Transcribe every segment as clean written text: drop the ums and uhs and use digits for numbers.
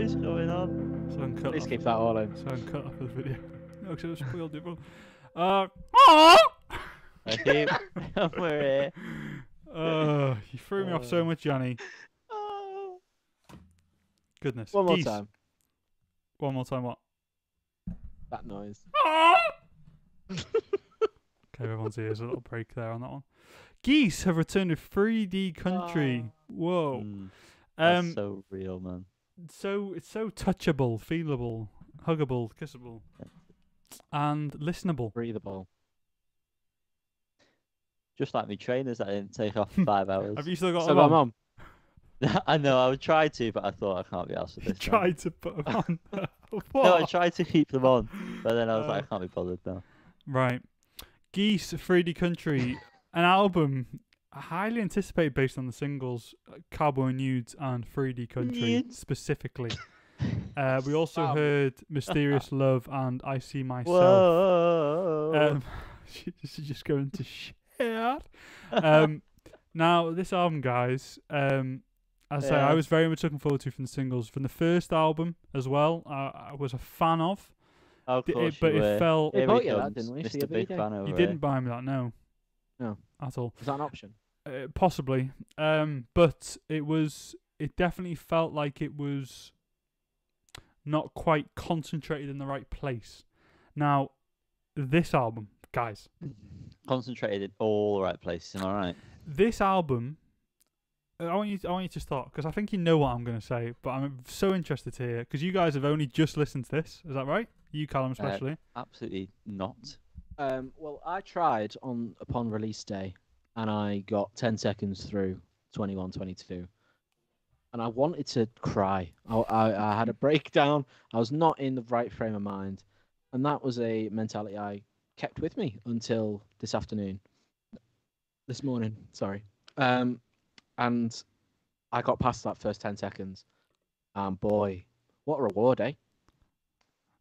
is going on? So cut Please off. keep that all in. So cut off the video. No, because it was spoiled it. Aww! Hey, we're here. You threw me off so much, Yanni. Oh. Goodness. One more Geese. time. One more time, what? That noise. Okay, everyone's ears a little break there on that one. Geese have returned to 3D Country. Whoa. That's so real, man. So it's so touchable, feelable, huggable, kissable, and listenable. Breathable. Just like me trainers that didn't take off 5 hours. Have you still got So them my on? mum. I know, I would try to, but I thought I can't be asked with You this. tried to put them on. What? No, I tried to keep them on, but then I was like, I can't be bothered now. Right. Geese, 3D Country, an album highly anticipated based on the singles Cowboy Nudes and 3D Country Nudes. specifically. We also heard Mysterious Love and I See Myself. Whoa. She's just going to shit. Now, this album, guys, as I say, I was very much looking forward to from the singles. From the first album as well, I was a fan of. Of course But you it were. felt... They Here bought he you that, comes, didn't we? Mr. Big CBD? Fan over You here. didn't buy me that, no. No. At all. Is that an option? Possibly. But it definitely felt like it was not quite concentrated in the right place. Now, this album, guys. Concentrated in all the right places, am I right? This album, I want you to start, because I think you know what I'm going to say, but I'm so interested to hear, because you guys have only just listened to this. Is that right? You, Callum, especially. Absolutely not. Well, I tried upon release day, and I got 10 seconds through 21-22, and I wanted to cry. I had a breakdown. I was not in the right frame of mind, and that was a mentality I kept with me until this morning. Sorry. And I got past that first 10 seconds, and boy, what a reward, eh?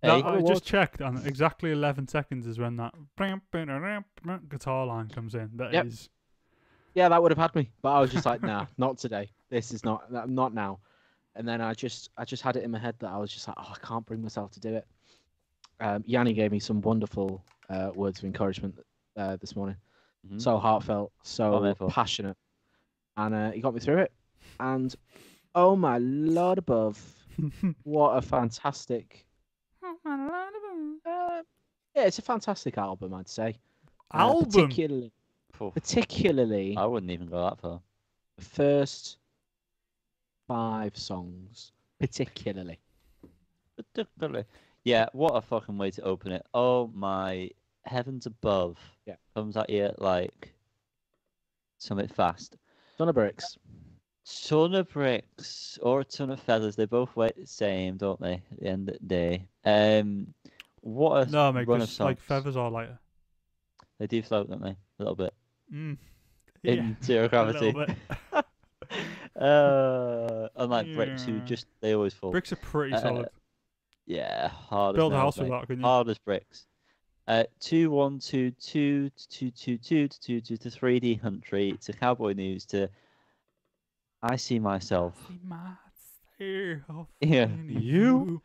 No, Hey? I just checked, and exactly 11 seconds is when that guitar line comes in. That Yep. is... Yeah, that would have had me, but I was just like, nah, not today. This is not now. And then I just had it in my head that I was just like, oh, I can't bring myself to do it. Yanni gave me some wonderful words of encouragement this morning. Mhm. So heartfelt, so Wonderful. passionate, and he got me through it. And oh my Lord above, what a fantastic! Yeah, it's a fantastic album, I'd say. Album? Particularly I wouldn't even go that far. the first 5 songs, particularly. Particularly. Yeah, what a fucking way to open it. Oh my heavens above. Yeah. Comes at you like something fast. Ton of bricks. Ton of bricks or a ton of feathers. They both weigh the same, don't they? At the end of the day. What a No, mate, run of because like songs. feathers are lighter. They do float, don't they? A little bit. Mm. In zero a gravity. little bit. Unlike bricks who Yeah. they always fall. Bricks are pretty solid. Yeah, hard Build a as nails, house with mate. that, couldn't you? Hard as bricks. 2 1 2 2 2 2 2 2 2 to 3D Country to Cowboy News to I See Myself. Yeah, you.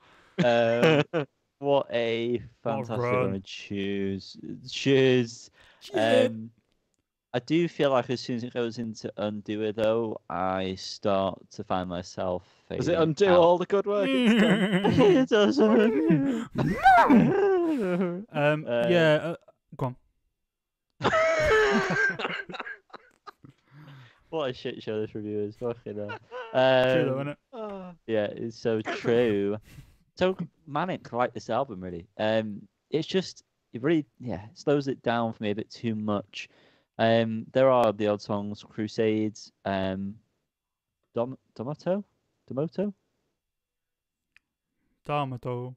What a fantastic run. one to choose. I do feel like as soon as it goes into Undo It though, I start to find myself. Does it fading undo out. all the good work it's done? It doesn't. Go on. What a shit show this review is. Fucking hell. True though, innit? Yeah, it's so true. So manic, like this album, really. It's just it really, slows it down for me a bit too much. There are the odd songs, Crusades, Domoto. Damato.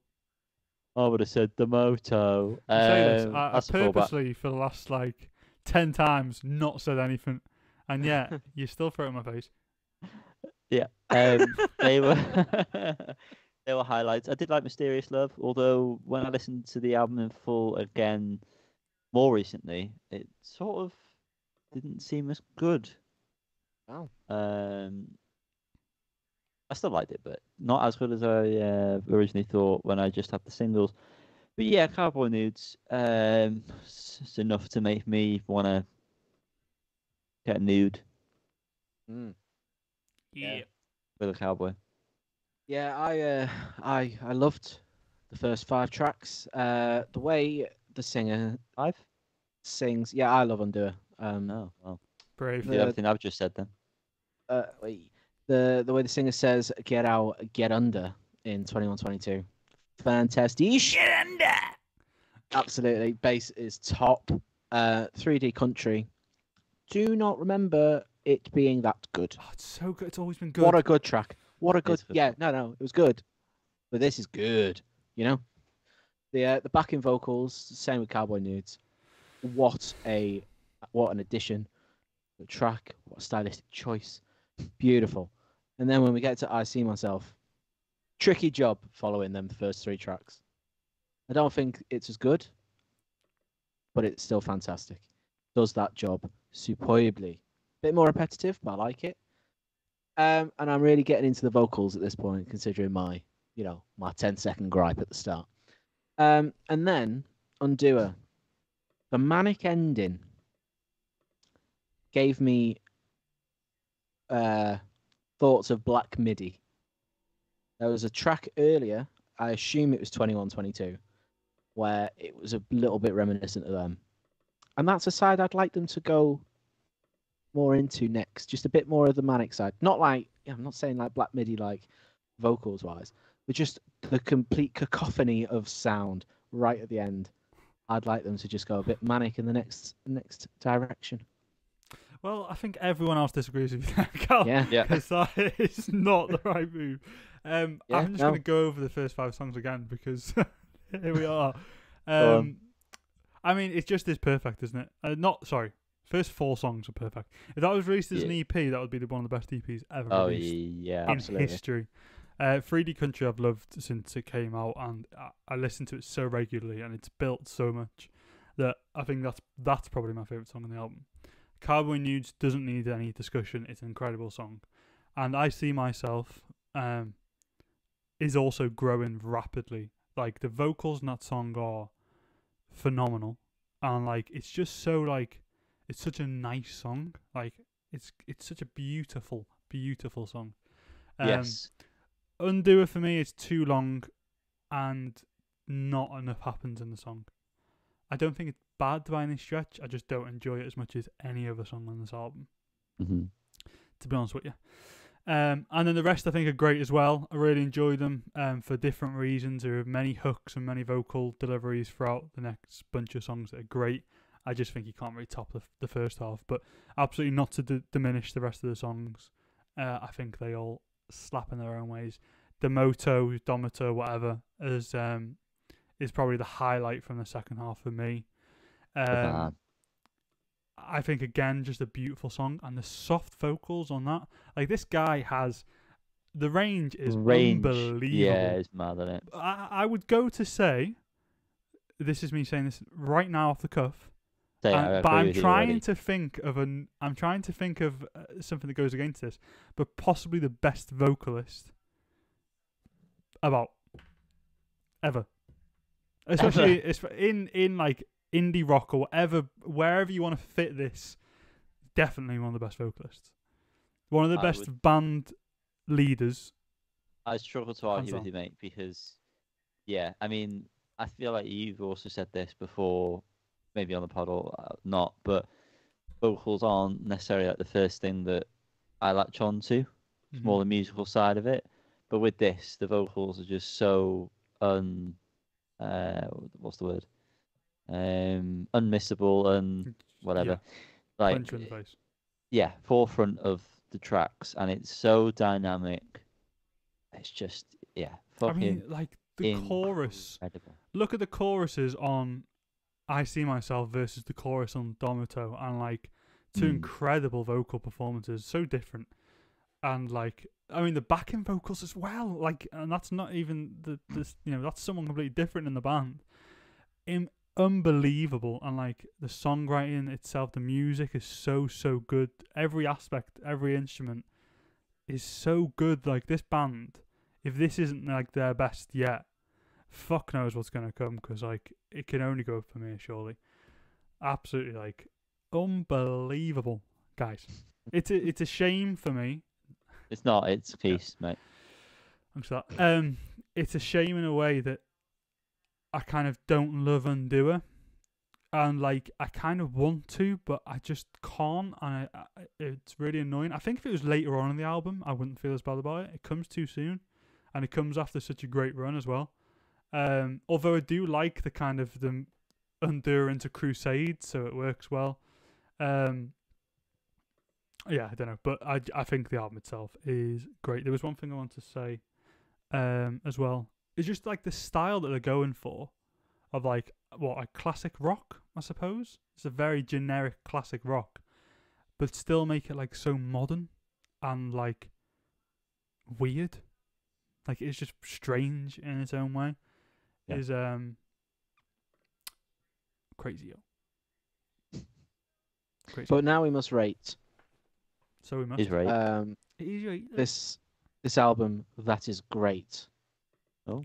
I would have said Demoto. I say this. I That's a fallback. purposely, for the last like 10 times, not said anything, and yet you still throw it in my face. Yeah. They were they were highlights. I did like Mysterious Love, although when I listened to the album in full again more recently, it sort of didn't seem as good. Oh. I I still liked it, but not as good as I originally thought when I just had the singles. But yeah, Cowboy Nudes, it's enough to make me want to get nude Mm. Yeah. with a cowboy. Yeah, I loved the first 5 tracks. The way the singer 5? sings. Yeah, I love Undo It. Oh, well. Brave. Do everything I've just said then. Wait, the way the singer says "get out, get under" in 2122, fantastic. Get under. Absolutely, bass is top. 3D Country. Do not remember it being that good. Oh, it's so good. It's always been good. What a good track. What a good. It's good. Yeah, no, it was good, but this is good. You know, the backing vocals, same with Cowboy Nudes. What an addition. The track, what a stylistic choice. Beautiful. And then when we get to I See Myself, tricky job following them the first 3 tracks. I don't think it's as good, but it's still fantastic. Does that job superbly. Bit more repetitive, but I like it. And I'm really getting into the vocals at this point, considering my 10-second gripe at the start. And then Undo It. The manic ending gave me thoughts of Black Midi. There was a track earlier, I assume it was 2122, where it was a little bit reminiscent of them. And that's a side I'd like them to go more into next. Just a bit more of the manic side. Not like, I'm not saying like Black Midi like vocals wise, but just the complete cacophony of sound right at the end. I'd like them to just go a bit manic in the next direction. Well, I think everyone else disagrees with you, Cal. Yeah. Because that is not the right move. I'm just going to go over the first 5 songs again because here we are. I mean, it's just as perfect, isn't it? First 4 songs are perfect. If that was released as an EP, that would be one of the best EPs ever released yeah, in absolutely. history. 3D Country I've loved since it came out, and I listen to it so regularly, and it's built so much that I think that's probably my favourite song on the album. Cowboy Nudes doesn't need any discussion. It's an incredible song. And I See Myself is also growing rapidly. Like, the vocals in that song are phenomenal. And, like, it's just so, like, it's such a nice song. Like, it's such a beautiful, beautiful song. yes. Undo It for me is too long and not enough happens in the song. I don't think it's bad by any stretch. I just don't enjoy it as much as any other song on this album, to be honest with you. And then the rest I think are great as well. I really enjoy them for different reasons. There are many hooks and many vocal deliveries throughout the next bunch of songs that are great. I just think you can't really top the first half, but absolutely not to diminish the rest of the songs. I think they all slap in their own ways. Demoto, Domoto, whatever, is probably the highlight from the second half for me. I think, again, just a beautiful song, and the soft vocals on that. Like, this guy has... The range is unbelievable. Yeah, it's mad, isn't it? I would go to say... This is me saying this right now off the cuff. But I'm trying to think of something that goes against this, but possibly the best vocalist about ever. Especially in like indie rock or whatever, wherever you want to fit this, definitely one of the best vocalists. One of the best band leaders. I struggle to argue with you, mate, because, yeah, I mean, I feel like you've also said this before, maybe on the pod or not, but vocals aren't necessarily like the first thing that I latch on to. It's more the musical side of it. But with this, the vocals are just so what's the word? Unmissable and whatever. Yeah. Like, Punch you in the face. Yeah, forefront of the tracks, and it's so dynamic. It's just, fucking. I mean, like the chorus. Look at the choruses on I See Myself versus the chorus on Domoto, and like two incredible vocal performances, so different. And like, I mean, the backing vocals as well, like, and that's not even that's someone completely different in the band. Unbelievable. And like the songwriting itself, the music is so good. Every aspect, every instrument is so good. Like this band, if this isn't like their best yet, fuck knows what's gonna come. Because like it can only go up for me, surely. Absolutely, like unbelievable, guys. It's a shame for me. It's not. It's peace, mate. Thanks for that. It's a shame in a way that I kind of don't love Undoer, and like I kind of want to, but I just can't, and it's really annoying. I think if it was later on in the album, I wouldn't feel as bad about it. It comes too soon, and it comes after such a great run as well. Although I do like the kind of the Undoer into Crusade, so it works well. Yeah, I don't know, but I think the album itself is great. There was one thing I want to say as well. It's just like the style that they're going for, of like what a classic rock, I suppose. It's a very generic classic rock, but still make it like so modern and like weird. Like it's just strange in its own way. Yeah. Is crazy, yo. Crazy. But now we must rate So we must. He's right. He's right. this album that is great. Oh.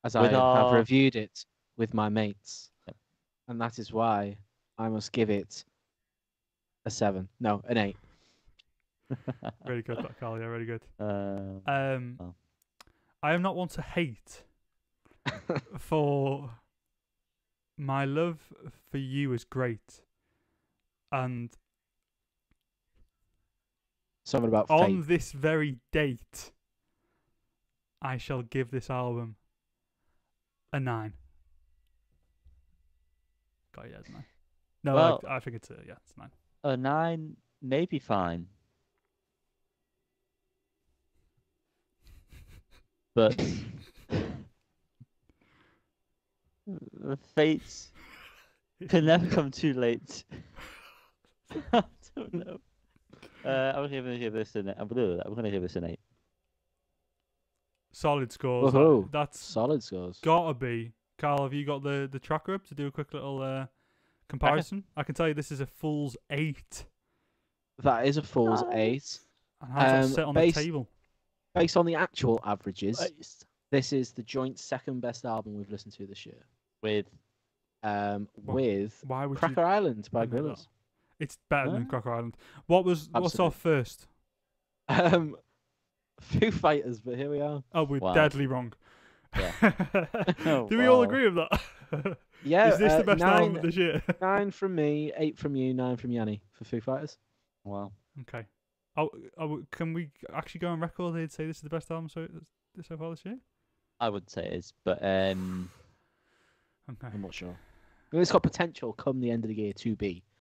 As With I have our- reviewed it with my mates. Yep. And that is why I must give it a 7. No, an 8. Really good, that Carl. Yeah, really good. Oh. I am not one to hate, for my love for you is great, and Something about on fate. this very date, I shall give this album a 9. God, yeah, it's 9. No, Well- I think it's it's 9. A 9 may be fine. But the fates can never come too late. I don't know. I'm gonna give this an. I'm gonna give this an 8. Solid scores. Woohoo. That's Solid scores. gotta be. Carl, have you got the tracker up to do a quick little comparison? I can tell you this is a fool's 8. That is a fool's Nice. 8. And how does that sit on the based- table? Based on the actual averages, this is the joint second best album we've listened to this year. With With Why would Cracker Island by I know that. Gorillaz. It's better than Huh? Crocker Island. What's our Absolutely. first? Foo Fighters, but here we are. Oh, we're Wow. deadly wrong. Yeah. Oh, Do we all wow. agree with that? Yeah, Is this the best album 9, of this year? 9 from me, 8 from you, 9 from Yanni for Foo Fighters. wow. Okay. Can we actually go on record and say this is the best album so far this year? I would say it is, but Okay. I'm not sure. Well, it's got potential come the end of the year to be